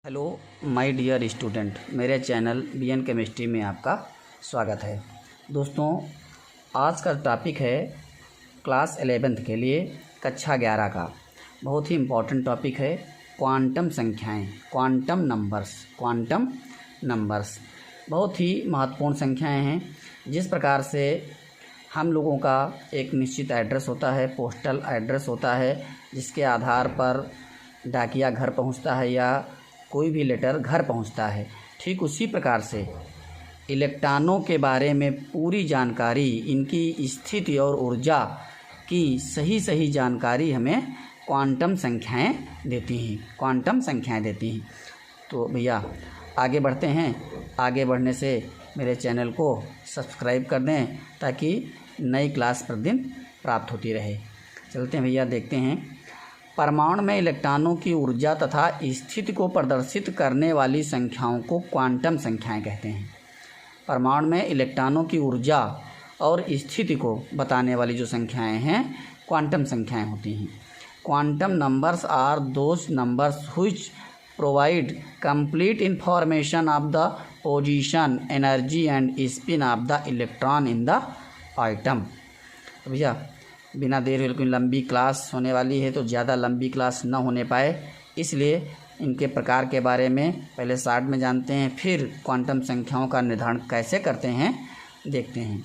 Hello my dear student, मेरे channel BN chemistry में आपका स्वागत है। दोस्तों, आज का टॉपिक है क्लास 11th के लिए कक्षा 11 का बहुत ही इम्पोर्टेंट टॉपिक है क्वांटम संख्याएं, क्वांटम नंबर्स बहुत ही महत्वपूर्ण संख्याएं हैं। जिस प्रकार से हम लोगों का एक निश्चित एड्रेस होता है, पोस्टल एड्रेस होता है, जिसके आधार पर डाकिया घर पहुंचता है या कोई भी लेटर घर पहुंचता है, ठीक उसी प्रकार से इलेक्ट्रॉनों के बारे में पूरी जानकारी, इनकी स्थिति और ऊर्जा की सही जानकारी हमें क्वांटम संख्याएं देती हैं। तो भैया आगे बढ़ते हैं। आगे बढ़ने से मेरे चैनल को सब्सक्राइब कर दें ताकि नई क्लास प्रतिदिन प्राप्त होती रहे। चलते हैं भैया, देखते हैं। परमाणु में इलेक्ट्रॉनों की ऊर्जा तथा स्थिति को प्रदर्शित करने वाली संख्याओं को क्वांटम संख्याएं कहते हैं। परमाणु में इलेक्ट्रॉनों की ऊर्जा और स्थिति को बताने वाली जो संख्याएं हैं, क्वांटम संख्याएं होती हैं। Quantum numbers are those numbers which provide complete information of the position, energy and spin of the electron in the atom. भैया बिना देर हुए, क्योंकि लंबी क्लास होने वाली है तो ज़्यादा लंबी क्लास न होने पाए, इसलिए इनके प्रकार के बारे में पहले शॉर्ट में जानते हैं, फिर क्वांटम संख्याओं का निर्धारण कैसे करते हैं देखते हैं।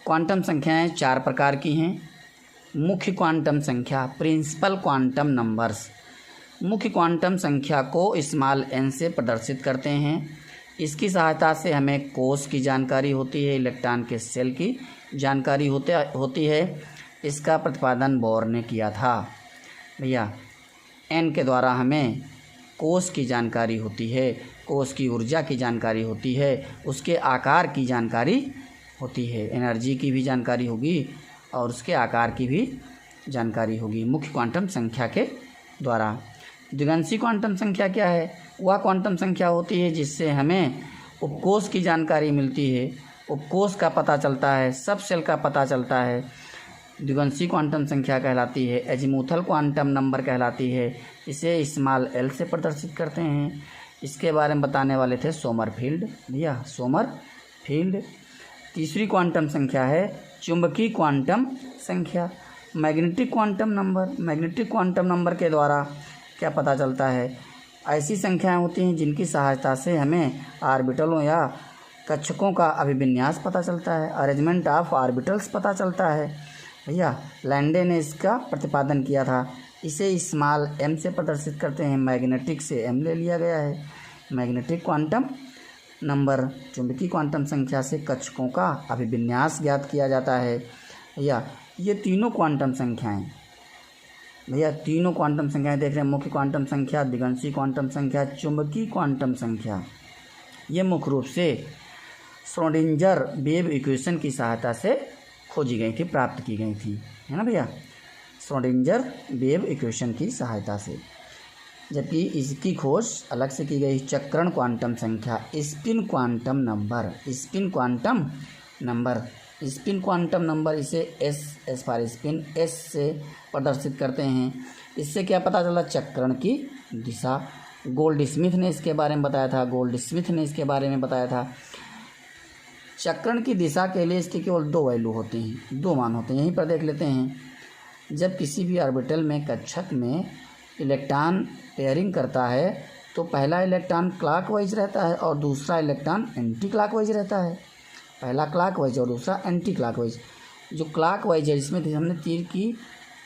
क्वांटम संख्याएं 4 प्रकार की हैं। मुख्य क्वांटम संख्या, प्रिंसिपल क्वांटम नंबर्स। मुख्य क्वांटम संख्या को स्मॉल n से प्रदर्शित करते हैं। इसकी सहायता से हमें कोष की जानकारी होती है, इलेक्ट्रॉन के सेल की जानकारी होती है। इसका प्रतिपादन बोर ने किया था। भैया n के द्वारा हमें कोष की जानकारी होती है, कोष की ऊर्जा की जानकारी होती है, उसके आकार की जानकारी होती है, एनर्जी की भी जानकारी होगी और उसके आकार की भी जानकारी होगी मुख्य क्वांटम संख्या के द्वारा। द्विगंशी क्वांटम संख्या क्या है? वह क्वांटम संख्या होती है जिससे हमें उपकोष की जानकारी मिलती है, उपकोष का पता चलता है, सब सेल का पता चलता है। द्विगंशी क्वांटम संख्या कहलाती है। एजीमुथल क्वांटम नंबर कहलाती है। इसे स्मॉल l से प्रदर्शित करते हैं। इसके बारे में बताने वाले थे सोमरफील्ड। भैया सोमरफील्ड। तीसरी क्वांटम संख्या है चुंबकीय क्वांटम संख्या, magnetic quantum number. Magnetic quantum number के द्वारा क्या पता चलता है? ऐसी संख्याएं होती हैं जिनकी सहायता से हमें ऑर्बिटलों या कक्षकों का अभिविन्यास पता चलता है, अरेंजमेंट ऑफ ऑर्बिटल्स पता चलता है। भैया लैंडे ने इसका प्रतिपादन किया था। इसे स्मॉल m से प्रदर्शित करते हैं। मैग्नेटिक से m ले लिया गया है। मैग्नेटिक क्वांटम नंबर, चुंबकीय क्वांटम संख्या से कक्षकों का अभिविन्यास ज्ञात किया जाता है। भैया ये तीनों क्वांटम संख्याएं, देख रहे हैं। मुख्य क्वांटम संख्या, द्विगंशी क्वांटम संख्या, चुंबकीय क्वांटम संख्या, ये मुख्य रूप से श्रोडिंगर वेव इक्वेशन की सहायता से खोजी गई थी, प्राप्त की गई थी, है ना भैया, श्रोडिंगर वेव इक्वेशन की सहायता से। जबकि इसकी खोज अलग से की गई चक्रण क्वांटम संख्या, स्पिन क्वांटम नंबर, इसे एस फॉर स्पिन, एस से प्रदर्शित करते हैं। इससे क्या पता चला? चक्रण की दिशा। गोल्डस्मिथ ने इसके बारे में बताया था। चक्रण की दिशा के लिए इसके केवल 2 वैल्यू होते हैं, 2 मान होते हैं। यहीं पर देख लेते हैं। जब किसी भी ऑर्बिटल में, कक्षक में इलेक्ट्रॉन पेयरिंग करता है तो पहला इलेक्ट्रॉन क्लॉकवाइज रहता है और दूसरा इलेक्ट्रॉन एंटी क्लॉकवाइज रहता है। पहला क्लॉकवाइज और दूसरा एंटी क्लॉकवाइज। जो क्लॉकवाइज है, इसमें हमने तीर की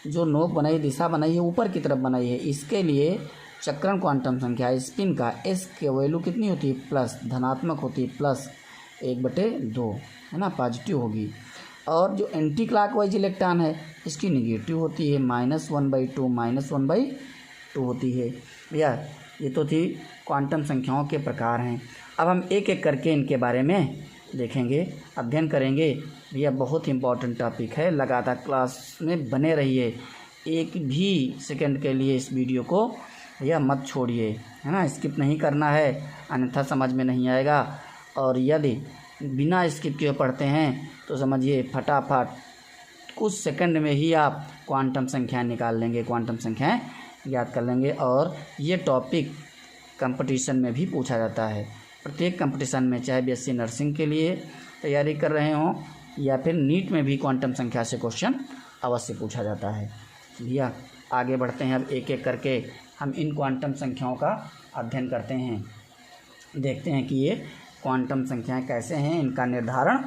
जो नोक बनाई, दिशा बनाई है, ऊपर की तरफ बनाई है। इसके लिए चक्रण क्वांटम संख्या स्पिन का एस की वैल्यू कितनी होती है? प्लस, धनात्मक होती है, प्लस 1/2, है ना, पॉजिटिव होगी। और जो एंटी क्लॉकवाइज इलेक्ट्रॉन है इसकी निगेटिव होती है, -1/2 होती है। भैया ये तो थी क्वांटम संख्याओं के प्रकार हैं। अब हम एक एक करके इनके बारे में देखेंगे, अध्ययन करेंगे। भैया बहुत इंपॉर्टेंट टॉपिक है, लगातार क्लास में बने रहिए। एक भी सेकंड के लिए इस वीडियो को भैया मत छोड़िए, है ना, स्किप नहीं करना है, अन्यथा समझ में नहीं आएगा। और यदि बिना स्किप किए पढ़ते हैं तो समझिए फटाफट कुछ सेकंड में ही आप क्वांटम संख्या निकाल लेंगे, क्वांटम संख्याएं ज्ञात कर लेंगे। और ये टॉपिक कंपटीशन में भी पूछा जाता है। प्रत्येक कंपटीशन में, चाहे बीएससी नर्सिंग के लिए तैयारी कर रहे हों या फिर नीट में भी क्वांटम संख्या से क्वेश्चन अवश्य पूछा जाता है। भैया आगे बढ़ते हैं, अब एक एक करके हम इन क्वांटम संख्याओं का अध्ययन करते हैं। देखते हैं कि ये क्वांटम संख्याएं कैसे हैं, इनका निर्धारण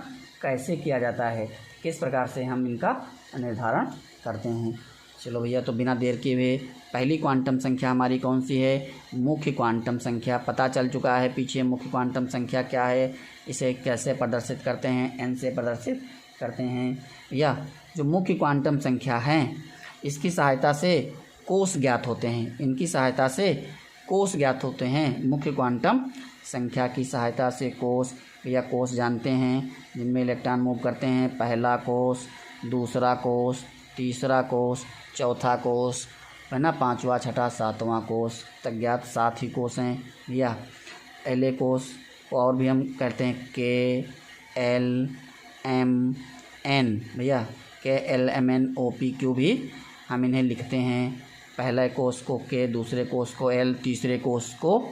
कैसे किया जाता है, किस प्रकार से हम इनका निर्धारण करते हैं। चलो भैया, तो बिना देर किए हुए पहली क्वांटम संख्या हमारी कौन सी है? मुख्य क्वांटम संख्या। पता चल चुका है पीछे मुख्य क्वांटम संख्या क्या है, इसे कैसे प्रदर्शित करते हैं, एन से प्रदर्शित करते हैं। या जो मुख्य क्वांटम संख्या हैं, इसकी सहायता से कोष ज्ञात होते हैं, इनकी सहायता से कोष ज्ञात होते हैं। मुख्य क्वांटम संख्या की सहायता से कोष, या कोष जानते हैं जिनमें इलेक्ट्रॉन मूव करते हैं। पहला कोष, दूसरा कोष, तीसरा कोष, चौथा कोष है ना, पांचवा, छठा, सातवां कोष तक ज्ञात 7 ही कोष हैं। या एल ए कोष और भी हम कहते हैं के एल एम एन, भैया के L M N O P Q भी हम इन्हें लिखते हैं। पहले कोष को के, दूसरे कोष को एल, तीसरे कोष को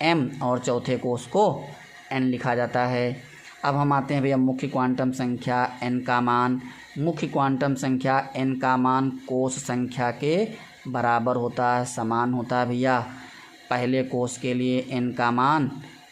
एम और चौथे कोष को एन लिखा जाता है। अब हम आते हैं भैया मुख्य क्वांटम संख्या एन का मान। मुख्य क्वांटम संख्या एन का मान कोष संख्या के बराबर होता है, समान होता है भैया। पहले कोष के लिए एन का मान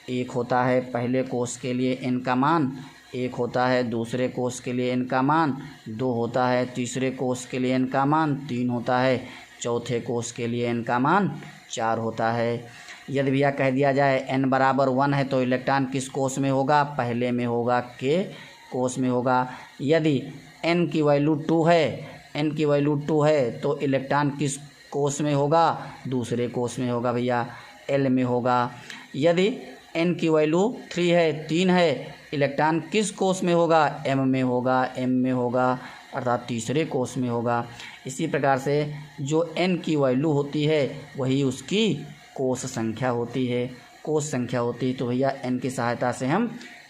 1 होता है, पहले कोष के लिए एन का मान 1 होता है, दूसरे कोष के लिए एन का मान 2 होता है, तीसरे कोष के लिए एन का मान 3 होता है, चौथे कोष के लिए एन का मान 4 होता है। यदि भैया कह दिया जाए n बराबर 1 है तो इलेक्ट्रॉन किस कोष में होगा? पहले में होगा, के कोष में होगा। यदि n की वैल्यू 2 है, n की वैल्यू 2 है तो इलेक्ट्रॉन किस कोष में होगा? दूसरे कोष में होगा भैया, l में होगा। यदि n की वैल्यू 3 है, 3 है, इलेक्ट्रॉन किस कोष में होगा? m में होगा, m में होगा, अर्थात तीसरे कोष में होगा। इसी प्रकार से जो n की वैल्यू होती है वही उसकी कोष संख्या होती है, कोष संख्या होती है। तो भैया n की सहायता से हम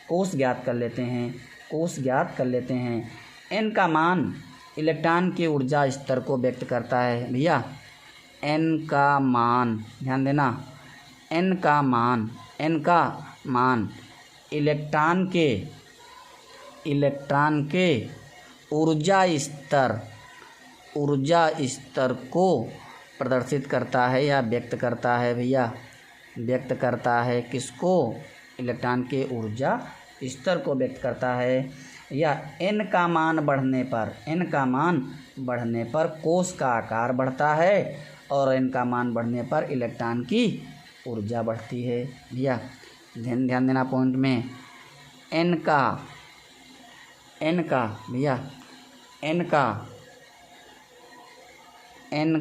कोष ज्ञात कर लेते हैं, कोष ज्ञात कर लेते हैं। n का मान इलेक्ट्रॉन के ऊर्जा स्तर को व्यक्त करता है भैया। n का मान, ध्यान देना, n का मान इलेक्ट्रॉन के ऊर्जा स्तर को प्रदर्शित करता है या व्यक्त करता है भैया। व्यक्त करता है किसको? इलेक्ट्रॉन के ऊर्जा स्तर को व्यक्त करता है। या n का मान बढ़ने पर कोष का आकार बढ़ता है और n का मान बढ़ने पर इलेक्ट्रॉन की ऊर्जा बढ़ती है भैया। ध्यान देना पॉइंट में, n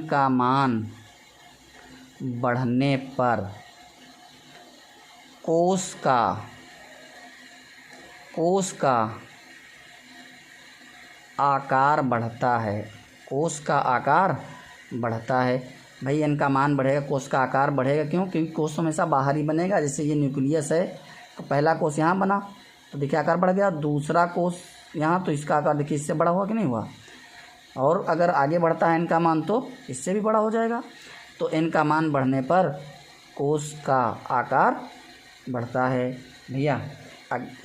का मान बढ़ने पर कोष का आकार बढ़ता है, कोष का आकार बढ़ता है। भाई n का मान बढ़ेगा, कोष का आकार बढ़ेगा, क्यों? क्योंकि कोष हमेशा बाहर ही बनेगा। जैसे ये न्यूक्लियस है तो पहला कोष यहाँ बना तो देखिए आकार बढ़ गया, दूसरा कोष यहाँ तो इसका आकार देखिए इससे बड़ा हुआ कि नहीं हुआ। और अगर आगे बढ़ता है n का मान तो इससे भी बड़ा हो जाएगा। तो n का मान बढ़ने पर कोष का आकार बढ़ता है भैया।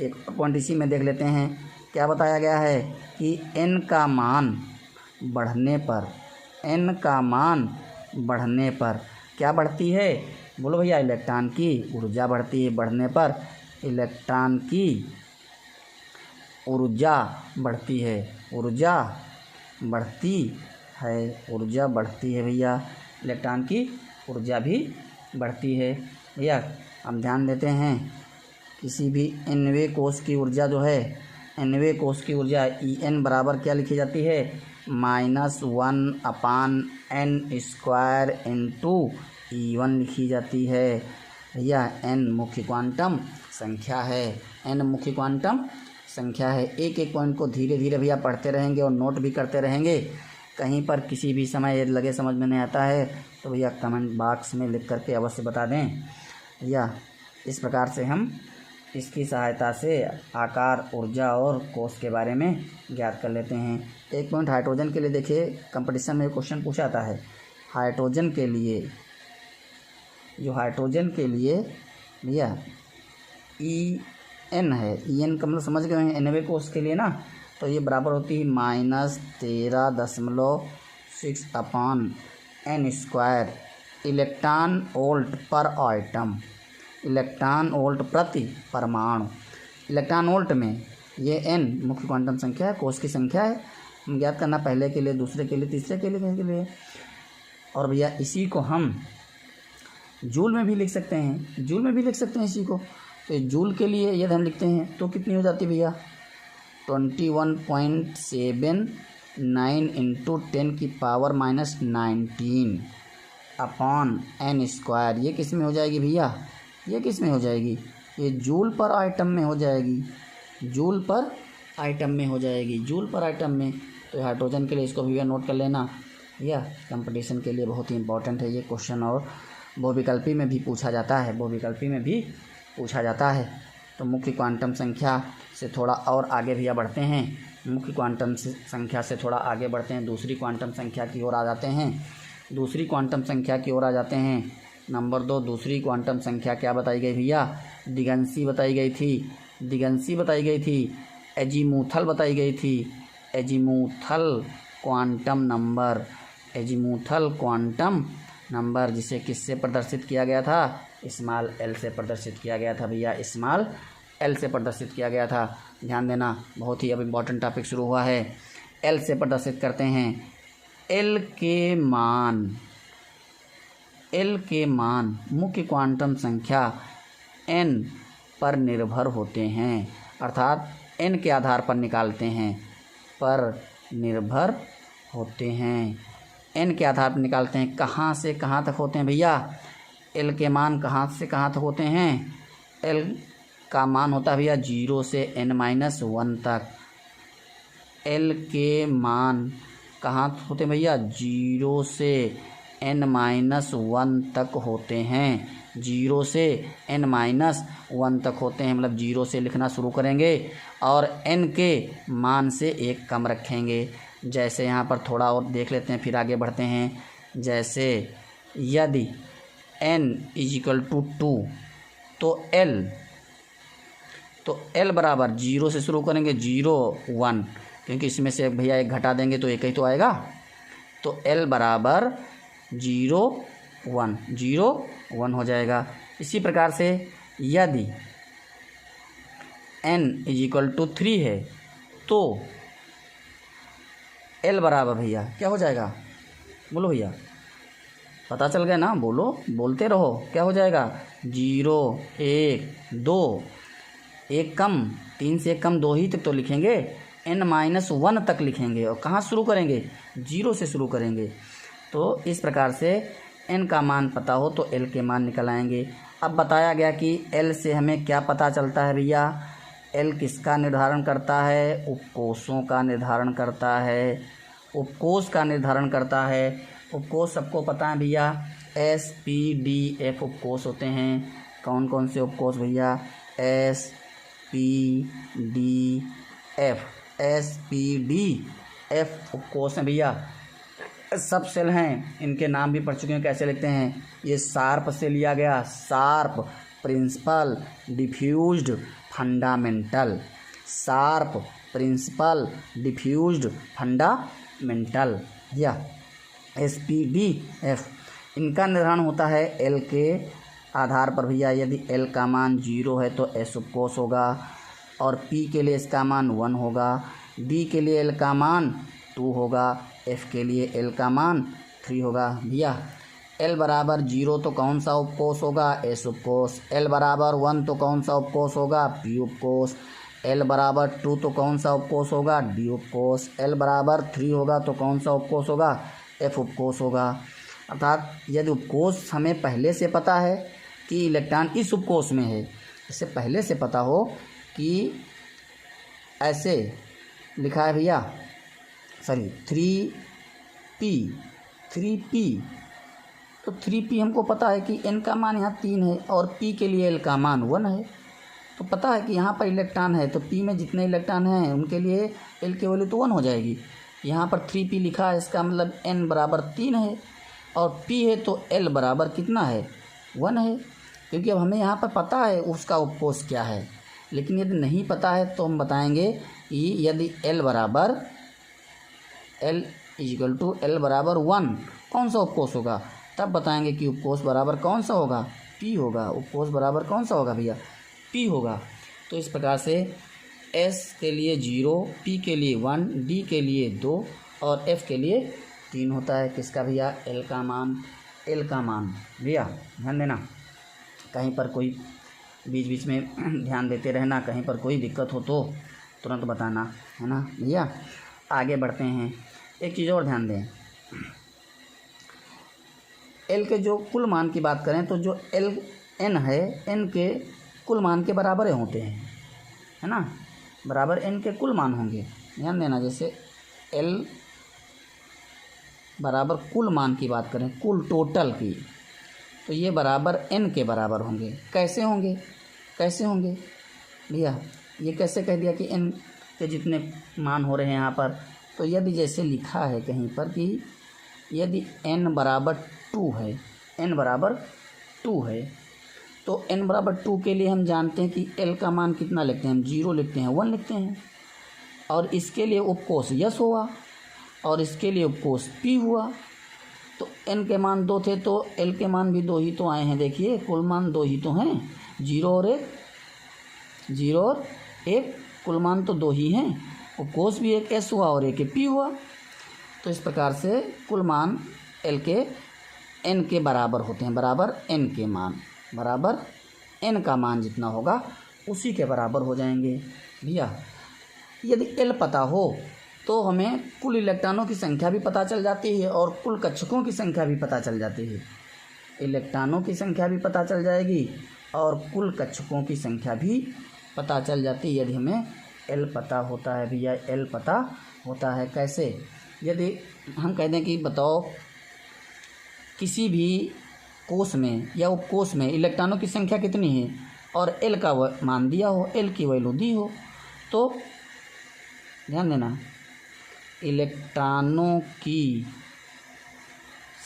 एक पॉइंट इसी में देख लेते हैं, क्या बताया गया है कि n का मान बढ़ने पर क्या बढ़ती है? बोलो भैया, इलेक्ट्रॉन की ऊर्जा बढ़ती है। बढ़ने पर इलेक्ट्रॉन की ऊर्जा बढ़ती है, ऊर्जा बढ़ती है भैया। इलेक्ट्रॉन की ऊर्जा भी बढ़ती है भैया। हम ध्यान देते हैं, किसी भी nवें कोष की ऊर्जा जो है, nवें कोष की ऊर्जा En बराबर क्या लिखी जाती है? -1/n² इंटू E1 लिखी जाती है भैया। n मुख्य क्वांटम संख्या है, n मुख्य क्वांटम संख्या है। एक एक पॉइंट को धीरे धीरे भैया पढ़ते रहेंगे और नोट भी करते रहेंगे। कहीं पर किसी भी समय यदि लगे समझ में नहीं आता है तो भैया कमेंट बॉक्स में लिख करके अवश्य बता दें भैया। इस प्रकार से हम इसकी सहायता से आकार, ऊर्जा और कोष के बारे में ज्ञात कर लेते हैं। एक पॉइंट हाइड्रोजन के लिए देखिए, कंपटीशन में क्वेश्चन पूछा जाता है। हाइड्रोजन के लिए भैया ई एन है, ई एन का मतलब समझ गए हैं, एनवे कोर्स के लिए ना, तो ये बराबर होती है -13.6/n² इलेक्ट्रॉन वोल्ट पर आइटम, इलेक्ट्रॉन वोल्ट प्रति परमाणु। इलेक्ट्रॉन वोल्ट में ये n मुख्य क्वांटम संख्या है, कोष की संख्या है, हम ज्ञात करना पहले के लिए, दूसरे के लिए, तीसरे के लिए। और भैया इसी को हम जूल में भी लिख सकते हैं, इसी को। तो जूल के लिए यदि हम लिखते हैं तो कितनी हो जाती है भैया, 21.79 × 10⁻⁻⁹/n²। ये किस में हो जाएगी भैया, ये जूल पर आइटम में हो जाएगी, जूल पर आइटम में। तो हाइड्रोजन के लिए इसको भैया नोट कर लेना, या कंपटीशन के लिए बहुत ही इंपॉर्टेंट है ये क्वेश्चन, और बहुविकल्पी में भी पूछा जाता है। तो मुख्य क्वांटम संख्या से थोड़ा और आगे भैया बढ़ते हैं, दूसरी क्वांटम संख्या की ओर आ जाते हैं। नंबर 2, दूसरी क्वांटम संख्या क्या बताई गई भैया, दिगंशी बताई गई थी, एजीमूथल बताई गई थी, एजीमूथल क्वांटम नंबर, जिसे किससे प्रदर्शित किया गया था, स्मॉल एल से प्रदर्शित किया गया था भैया, स्मॉल एल से प्रदर्शित किया गया था। ध्यान देना, बहुत ही अब इम्पॉर्टेंट टॉपिक शुरू हुआ है। एल से प्रदर्शित करते हैं। एल के मान मुख्य क्वांटम संख्या n पर निर्भर होते हैं, अर्थात n के आधार पर निकालते हैं, n के आधार पर निकालते हैं। कहाँ से कहाँ तक होते हैं भैया, l के मान कहाँ से कहाँ तक होते हैं, l का मान होता है भैया 0 से n-1 तक। l के मान कहाँ होते हैं भैया, 0 से n-1 तक होते हैं, 0 से n-1 तक होते हैं, मतलब 0 से लिखना शुरू करेंगे और n के मान से 1 कम रखेंगे। जैसे यहाँ पर थोड़ा और देख लेते हैं, फिर आगे बढ़ते हैं। जैसे यदि n = 2 तो l बराबर 0 से शुरू करेंगे, 0 1, क्योंकि इसमें से भैया 1 घटा देंगे तो 1 ही तो आएगा। तो l बराबर 0 1 हो जाएगा। इसी प्रकार से यदि n = 3 है तो l बराबर भैया क्या हो जाएगा, बोलो भैया, पता चल गया ना, बोलते रहो, क्या हो जाएगा, 0 1 2, 1 कम, 3 से 1 कम 2 ही तक तो लिखेंगे, n-1 तक लिखेंगे, और कहाँ शुरू करेंगे, 0 से शुरू करेंगे। तो इस प्रकार से n का मान पता हो तो l के मान निकल आएंगे। अब बताया गया कि l से हमें क्या पता चलता है भैया, l किसका निर्धारण करता है, उपकोषों का निर्धारण करता है, उपकोष सबको पता है भैया, SPDF उपकोष होते हैं। कौन कौन से उपकोष भैया, SPDF उपकोष हैं भैया, सब सेल हैं, इनके नाम भी पढ़ चुके हैं, कैसे लिखते हैं। ये शार्प से लिया गया, sharp, principal, diffused, fundamental, sharp, principal, diffused, fundamental, या SPDF। इनका निर्धारण होता है L के आधार पर भैया। यदि L का मान 0 है तो S उपकोष होगा, और P के लिए इसका मान 1 होगा, D के लिए L का मान 2 होगा, F के लिए L का मान 3 होगा। भैया L बराबर 0 तो कौन सा उपकोष होगा, S उपकोष। L बराबर 1 तो कौन सा उपकोष होगा, P उपकोष। L बराबर 2 तो कौन सा उपकोष होगा, D उपकोष। L बराबर 3 होगा तो कौन सा उपकोष होगा, F उपकोष होगा। अर्थात यदि उपकोष हमें पहले से पता है कि इलेक्ट्रॉन इस उपकोष में है, इससे पहले से पता हो कि ऐसे लिखा है भैया, सॉरी 3p, तो 3p हमको पता है कि n का मान यहाँ 3 है और p के लिए l का मान 1 है, तो पता है कि यहाँ पर इलेक्ट्रॉन है तो p में जितने इलेक्ट्रॉन हैं उनके लिए l की वैल्यू तो 1 हो जाएगी। यहाँ पर 3p लिखा है, इसका मतलब n बराबर 3 है, और p है तो l बराबर कितना है 1 है, क्योंकि अब हमें यहाँ पर पता है उसका उपकोष क्या है। लेकिन यदि नहीं पता है तो हम बताएंगे कि यदि l = l 1 कौन सा उपकोष होगा, तब बताएंगे कि उपकोष बराबर कौन सा होगा, p होगा। उपकोष बराबर कौन सा होगा भैया, p होगा। तो इस प्रकार से s के लिए 0, p के लिए 1, d के लिए 2 और f के लिए 3 होता है। किसका भैया, l का मान भैया ध्यान देना, कहीं पर कोई बीच बीच में ध्यान देते रहना, कहीं पर कोई दिक्कत हो तो तुरंत बताना, है ना भैया। आगे बढ़ते हैं, एक चीज़ और ध्यान दें, l के जो कुल मान की बात करें तो जो n है n के कुल मान के बराबर होते हैं, है ना, बराबर n के कुल मान होंगे। ध्यान देना, जैसे l बराबर कुल मान की बात करें, कुल टोटल की, तो ये बराबर n के बराबर होंगे। कैसे होंगे भैया, ये कैसे कह दिया कि n के जितने मान हो रहे हैं यहाँ पर, तो यदि जैसे लिखा है कहीं पर कि यदि n बराबर 2 है, तो n बराबर 2 के लिए हम जानते हैं कि l का मान कितना लिखते हैं, हम 0 लिखते हैं, 1 लिखते हैं। और इसके लिए उपकोष यस हुआ और इसके लिए उपकोष p हुआ। तो n के मान 2 थे तो l के मान भी 2 ही तो आए हैं। देखिए कुल मान 2 ही तो हैं, 0 और 1, कुल मान तो 2 ही हैं। उपकोष भी एक s हुआ और एक p हुआ। तो इस प्रकार से कुल मान l के n के बराबर होते हैं, बराबर n का मान जितना होगा उसी के बराबर हो जाएंगे भैया। यदि l पता हो तो हमें कुल इलेक्ट्रॉनों की संख्या भी पता चल जाती है और कुल कक्षकों की संख्या भी पता चल जाती है। इलेक्ट्रॉनों की संख्या भी पता चल जाएगी और कुल कक्षकों की संख्या भी पता चल जाती है यदि हमें l पता होता है भैया। l पता होता है कैसे, यदि हम कह दें कि बताओ किसी भी कोष में या उपकोष में इलेक्ट्रॉनों की संख्या कितनी है और l का मान दिया हो, l की वैल्यू दी हो, तो ध्यान देना इलेक्ट्रॉनों की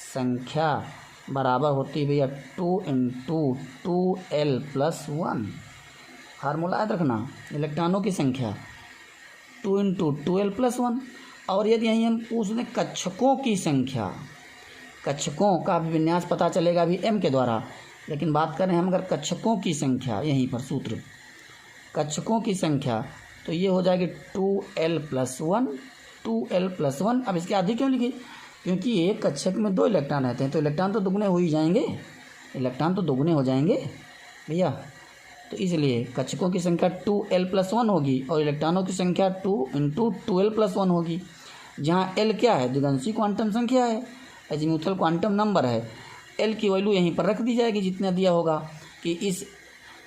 संख्या बराबर होती है भैया 2 × 2l + 1। फार्मूला याद रखना, इलेक्ट्रॉनों की संख्या 2 × 2l + 1। और यदि यहीं हम पूछ लें कक्षकों की संख्या, कक्षकों का अभिविन्यास पता चलेगा भी m के द्वारा, लेकिन बात करें हम अगर कक्षकों की संख्या, यहीं पर सूत्र कक्षकों की संख्या, तो ये हो जाएगी 2l + 1। अब इसके आधी क्यों लिखी, क्योंकि एक कक्षक में 2 इलेक्ट्रॉन रहते हैं तो इलेक्ट्रॉन तो दुगने हो ही जाएंगे, भैया। तो इसलिए कक्षकों की संख्या 2l + 1 होगी और इलेक्ट्रॉनों की संख्या 2 × 2l + 1 होगी। जहाँ l क्या है, द्विगांशी क्वांटम संख्या है, एजीमुथल क्वांटम नंबर है। l की वैल्यू यहीं पर रख दी जाएगी जितना दिया होगा कि इस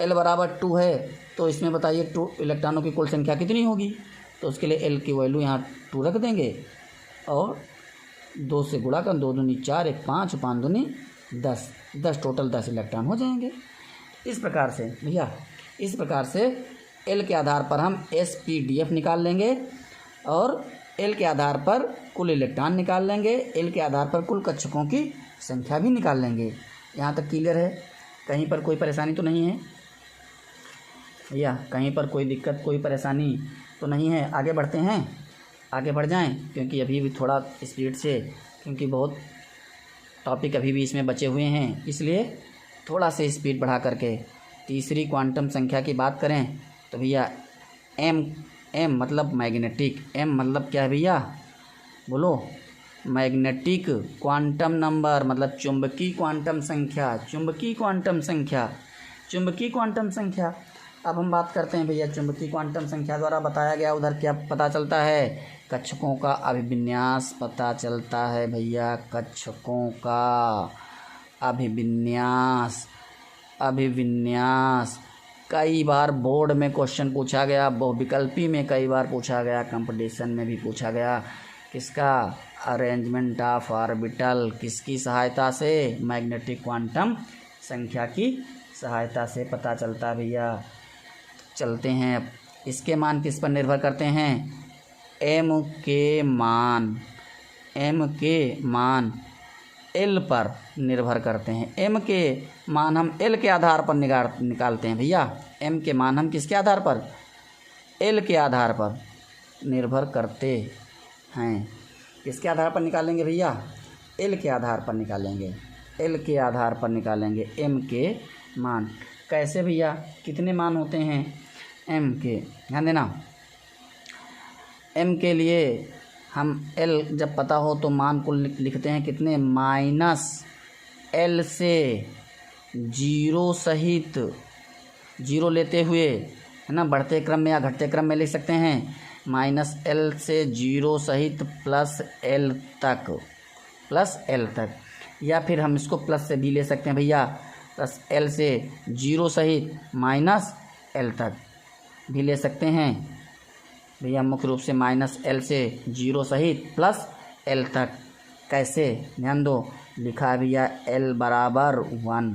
l बराबर 2 है तो इसमें बताइए 2 इलेक्ट्रॉनों की कुल संख्या कितनी होगी, तो उसके लिए l की वैल्यू यहाँ 2 रख देंगे और 2 से गुणा कर, 2 दूनी 4, 1 5, 5 दूनी 10, टोटल 10 इलेक्ट्रॉन हो जाएंगे। इस प्रकार से भैया, इस प्रकार से l के आधार पर हम SPDF निकाल लेंगे और l के आधार पर कुल इलेक्ट्रॉन निकाल लेंगे, l के आधार पर कुल कक्षकों की संख्या भी निकाल लेंगे। यहाँ तक क्लियर है, कहीं पर कोई परेशानी तो नहीं है भैया, कहीं पर कोई दिक्कत कोई परेशानी तो नहीं है। आगे बढ़ते हैं, आगे बढ़ जाएं, क्योंकि अभी भी थोड़ा स्पीड से, क्योंकि बहुत टॉपिक अभी भी इसमें बचे हुए हैं, इसलिए थोड़ा सा स्पीड बढ़ा करके तीसरी क्वांटम संख्या की बात करें तो भैया m मतलब मैग्नेटिक, m मतलब क्या है भैया, बोलो, मैग्नेटिक क्वांटम नंबर मतलब चुंबकीय क्वांटम संख्या। अब हम बात करते हैं भैया चुंबकीय क्वांटम संख्या द्वारा बताया गया उधर क्या पता चलता है, कक्षकों का अभिविन्यास पता चलता है भैया, कक्षकों का अभिविन्यास कई बार बोर्ड में क्वेश्चन पूछा गया, बहुविकल्पी में कई बार पूछा गया, कंपटीशन में भी पूछा गया। किसका, अरेंजमेंट ऑफ ऑर्बिटल, किसकी सहायता से, मैग्नेटिक क्वांटम संख्या की सहायता से पता चलता भैया। चलते हैं अब, इसके मान किस पर निर्भर करते हैं, m के मान एल पर निर्भर करते हैं। एम के मान हम एल के आधार पर निकालते हैं भैया। एम के मान हम किसके आधार पर? एल के आधार पर निर्भर करते हैं। किसके आधार पर निकालेंगे भैया? एल के आधार पर निकालेंगे। एल के आधार पर निकालेंगे एम के मान। कैसे भैया? कितने मान होते हैं एम के? ध्यान देना, एम के लिए हम एल जब पता हो तो मान को लिखते हैं कितने? माइनस एल से जीरो सहित, जीरो लेते हुए, है ना, बढ़ते क्रम में या घटते क्रम में लिख सकते हैं। माइनस एल से जीरो सहित प्लस एल तक, प्लस एल तक, या फिर हम इसको प्लस से भी ले सकते हैं भैया। प्लस एल से जीरो सहित माइनस एल तक भी ले सकते हैं भैया। मुख्य रूप से माइनस एल से जीरो सहित प्लस एल तक। कैसे? ध्यान दो, लिखा है भैया एल बराबर 1,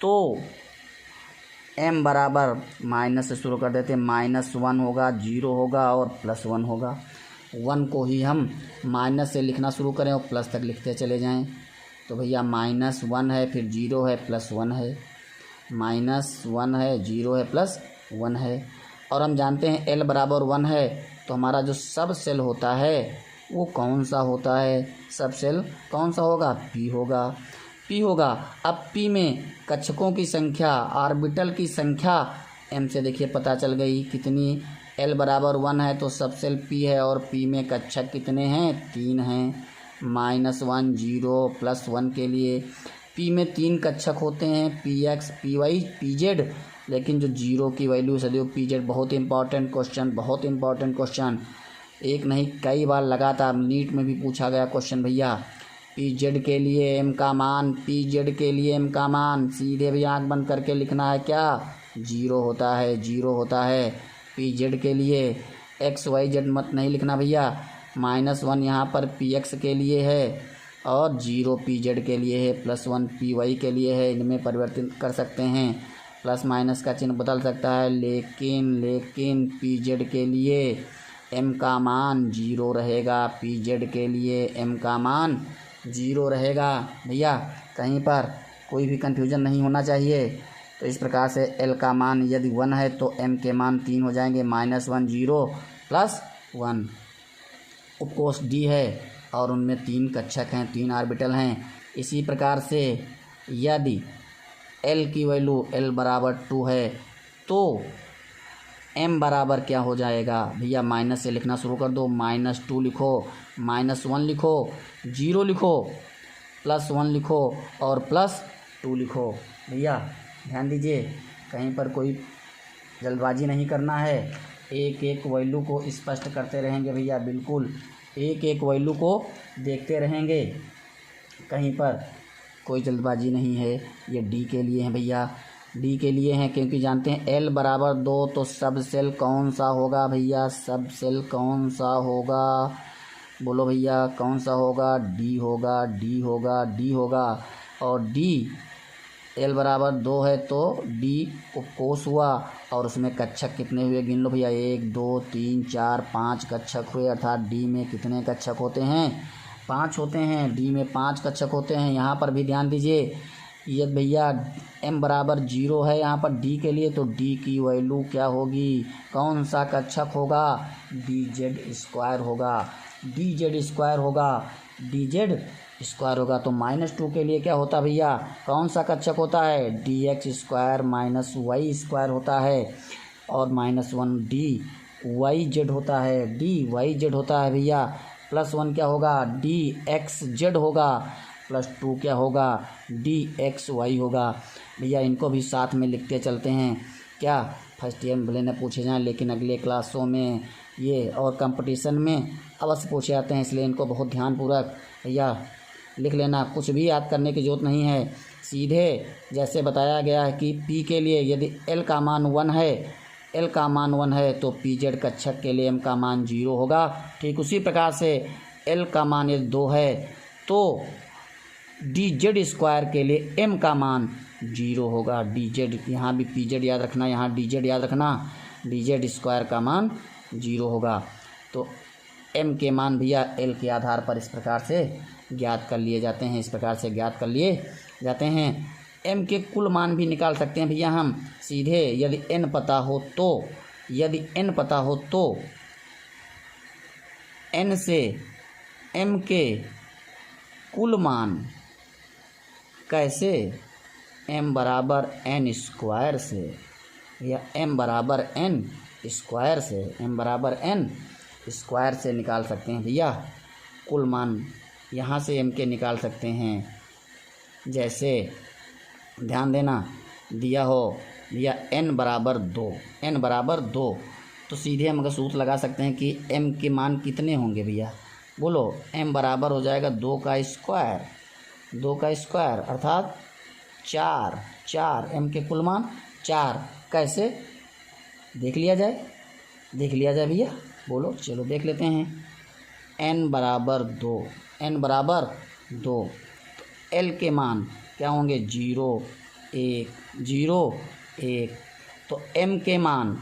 तो एम बराबर माइनस से शुरू कर देते हैं। -1 होगा, 0 होगा और +1 होगा। 1 को ही हम माइनस से लिखना शुरू करें और प्लस तक लिखते चले जाएं। तो भैया -1 है, फिर 0 है, +1 है, -1 है, 0 है, +1 है। और हम जानते हैं एल बराबर 1 है, तो हमारा जो सब सेल होता है वो कौन सा होता है? सब सेल कौन सा होगा? पी होगा, पी होगा। अब पी में कक्षकों की संख्या, ऑर्बिटल की संख्या एम से देखिए पता चल गई कितनी। एल बराबर 1 है तो सब सेल पी है, और पी में कक्षक कितने हैं? 3 हैं। -1, 0, +1 के लिए पी में 3 कक्षक होते हैं, PX, PY, PZ। लेकिन जो 0 की वैल्यू सदैव PZ। बहुत इंपॉर्टेंट क्वेश्चन, बहुत इंपॉर्टेंट क्वेश्चन, एक नहीं कई बार लगातार नीट में भी पूछा गया क्वेश्चन भैया। PZ के लिए एम का मान, PZ के लिए एम का मान सीधे भी आँख बंद करके लिखना है क्या? 0 होता है, 0 होता है PZ के लिए। XYZ मत नहीं लिखना भैया। -1 यहाँ पर PX के लिए है और 0 PZ के लिए है, +1 PY के लिए है। इनमें परिवर्तित कर सकते हैं, प्लस माइनस का चिन्ह बदल सकता है, लेकिन PZ के लिए m का मान 0 रहेगा। PZ के लिए m का मान 0 रहेगा भैया। कहीं पर कोई भी कन्फ्यूजन नहीं होना चाहिए। तो इस प्रकार से L का मान यदि 1 है तो m के मान 3 हो जाएंगे, -1, 0, +1। उपकोष D है और उनमें 3 कक्षक हैं, 3 ऑर्बिटल हैं। इसी प्रकार से यदि L की वैल्यू L बराबर 2 है तो m बराबर क्या हो जाएगा भैया? माइनस से लिखना शुरू कर दो। -2 लिखो, -1 लिखो, 0 लिखो, +1 लिखो और +2 लिखो। भैया ध्यान दीजिए, कहीं पर कोई जल्दबाजी नहीं करना है। एक एक वैल्यू को स्पष्ट करते रहेंगे भैया, बिल्कुल एक एक वैल्यू को देखते रहेंगे, कहीं पर कोई जल्दबाजी नहीं है। ये डी के लिए है भैया, डी के लिए हैं क्योंकि जानते हैं एल बराबर 2, तो सब सेल कौन सा होगा भैया? सब सेल कौन सा होगा? बोलो भैया कौन सा होगा? डी होगा, डी होगा, डी होगा। और डी एल बराबर 2 है तो डी उपकोष हुआ, और उसमें कक्षक कितने हुए गिन लो भैया। 1, 2, 3, 4, 5 कक्षक हुए, अर्थात डी में कितने कक्षक होते हैं? 5 होते हैं। डी में 5 कक्षक होते हैं। यहाँ पर भी ध्यान दीजिए, यदि भैया m बराबर 0 है यहाँ पर d के लिए, तो d की वैल्यू क्या होगी? कौन सा कक्षक होगा? dz² होगा, dz² होगा, dz² होगा। तो -2 के लिए क्या होता भैया? कौन सा कक्षक होता है? dx² - y² होता है, और -1 dyz होता है, dyz होता है भैया। +1 क्या होगा? dxz होगा, +2 क्या होगा? dxy होगा। भैया इनको भी साथ में लिखते चलते हैं क्या? फर्स्ट ईयर में भले न पूछे जाएं, लेकिन अगले क्लासों में ये और कंपटीशन में अवश्य पूछे जाते हैं, इसलिए इनको बहुत ध्यानपूर्वक भैया लिख लेना। कुछ भी याद करने की ज़रूरत नहीं है, सीधे जैसे बताया गया है कि p के लिए यदि l का मान 1 है, l का मान 1 है तो pz कक्षक के लिए m का मान 0 होगा। ठीक उसी प्रकार से l का मान यदि 2 है तो dz² के लिए m का मान 0 होगा। dz यहाँ भी pz याद रखना, यहाँ dz याद रखना, dz² का मान 0 होगा। तो m के मान भैया l के आधार पर इस प्रकार से ज्ञात कर लिए जाते हैं। इस प्रकार से ज्ञात कर लिए जाते हैं। m के कुल मान भी निकाल सकते हैं भैया हम सीधे, यदि n पता हो तो n से m के कुल मान कैसे, m बराबर n स्क्वायर से, या m बराबर n स्क्वायर से निकाल सकते हैं भैया कुल मान। यहाँ से m के निकाल सकते हैं। जैसे ध्यान देना, दिया हो भैया n बराबर 2, तो सीधे हम अगर सूत्र लगा सकते हैं कि m के मान कितने होंगे भैया, बोलो। m बराबर हो जाएगा 2 का स्क्वायर अर्थात 4 m के कुल मान 4। कैसे देख लिया जाए भैया, बोलो। चलो देख लेते हैं। n बराबर 2 तो l के मान क्या होंगे, 0 1, तो m के मान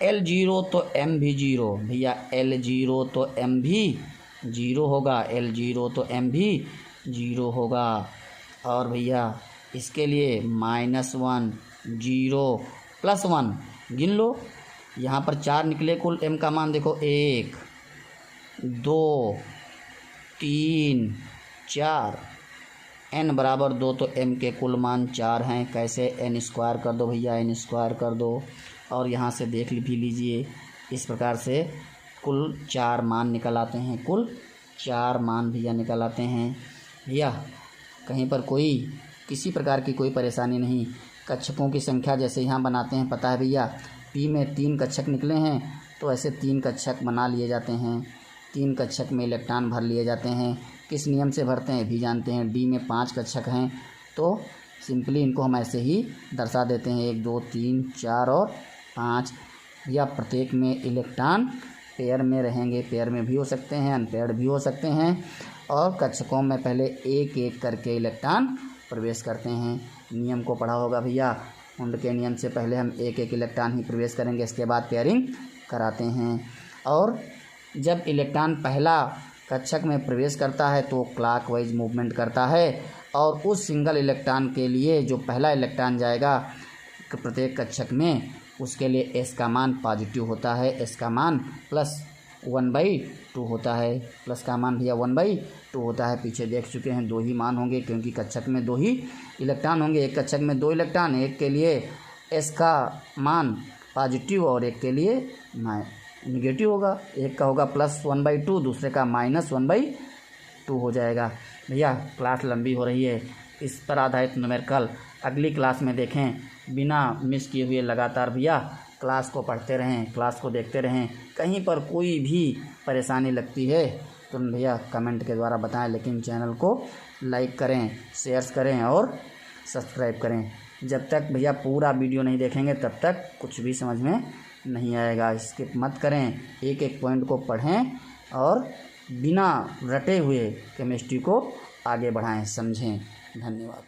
l 0 तो m भी 0 भैया, l 0 तो m भी 0 होगा, और भैया इसके लिए -1 0 +1 गिन लो। यहाँ पर 4 निकले कुल m का मान, देखो 1 2 3 4, n बराबर 2 तो m के कुल मान 4 हैं। कैसे, n स्क्वायर कर दो भैया, और यहाँ से देख भी लीजिए। इस प्रकार से कुल 4 मान निकल आते हैं। भैया कहीं पर किसी प्रकार की कोई परेशानी नहीं। कक्षकों की संख्या जैसे यहाँ बनाते हैं, पता है भैया, P में 3 कक्षक निकले हैं तो ऐसे 3 कक्षक बना लिए जाते हैं। 3 कक्षक में इलेक्ट्रॉन भर लिए जाते हैं। किस नियम से भरते हैं भी जानते हैं। D में 5 कक्षक हैं तो सिंपली इनको हम ऐसे ही दर्शा देते हैं, 1 2 3 4 और 5। या प्रत्येक में इलेक्ट्रॉन पेयर में रहेंगे, पेयर में भी हो सकते हैं, अनपेयर्ड भी हो सकते हैं। और कक्षकों में पहले एक एक करके इलेक्ट्रॉन प्रवेश करते हैं। नियम को पढ़ा होगा भैया, हुंड के नियम से पहले हम एक एक इलेक्ट्रॉन ही प्रवेश करेंगे, इसके बाद पेयरिंग कराते हैं। और जब इलेक्ट्रॉन पहला कक्षक में प्रवेश करता है तो क्लॉकवाइज मूवमेंट करता है, और उस सिंगल इलेक्ट्रॉन के लिए जो पहला इलेक्ट्रॉन जाएगा प्रत्येक कक्षक में, उसके लिए s का मान पॉजिटिव होता है, s का मान +1/2 होता है। प्लस का मान भैया 1/2 होता है। पीछे देख चुके हैं 2 ही मान होंगे, क्योंकि कक्षक में 2 ही इलेक्ट्रॉन होंगे। एक कक्षक में 2 इलेक्ट्रॉन, एक के लिए s का मान पॉजिटिव और एक के लिए निगेटिव होगा। एक का होगा +1/2, दूसरे का -1/2 हो जाएगा। भैया क्लास लंबी हो रही है, इस पर आधारित न्यूमेरिकल अगली क्लास में देखें। बिना मिस किए हुए लगातार भैया क्लास को पढ़ते रहें, क्लास को देखते रहें। कहीं पर कोई भी परेशानी लगती है तो भैया कमेंट के द्वारा बताएं, लेकिन चैनल को लाइक करें, शेयर करें और सब्सक्राइब करें। जब तक भैया पूरा वीडियो नहीं देखेंगे तब तक कुछ भी समझ में नहीं आएगा। स्किप मत करें, एक एक पॉइंट को पढ़ें और बिना रटे हुए केमिस्ट्री को आगे बढ़ाएं, समझें। धन्यवाद।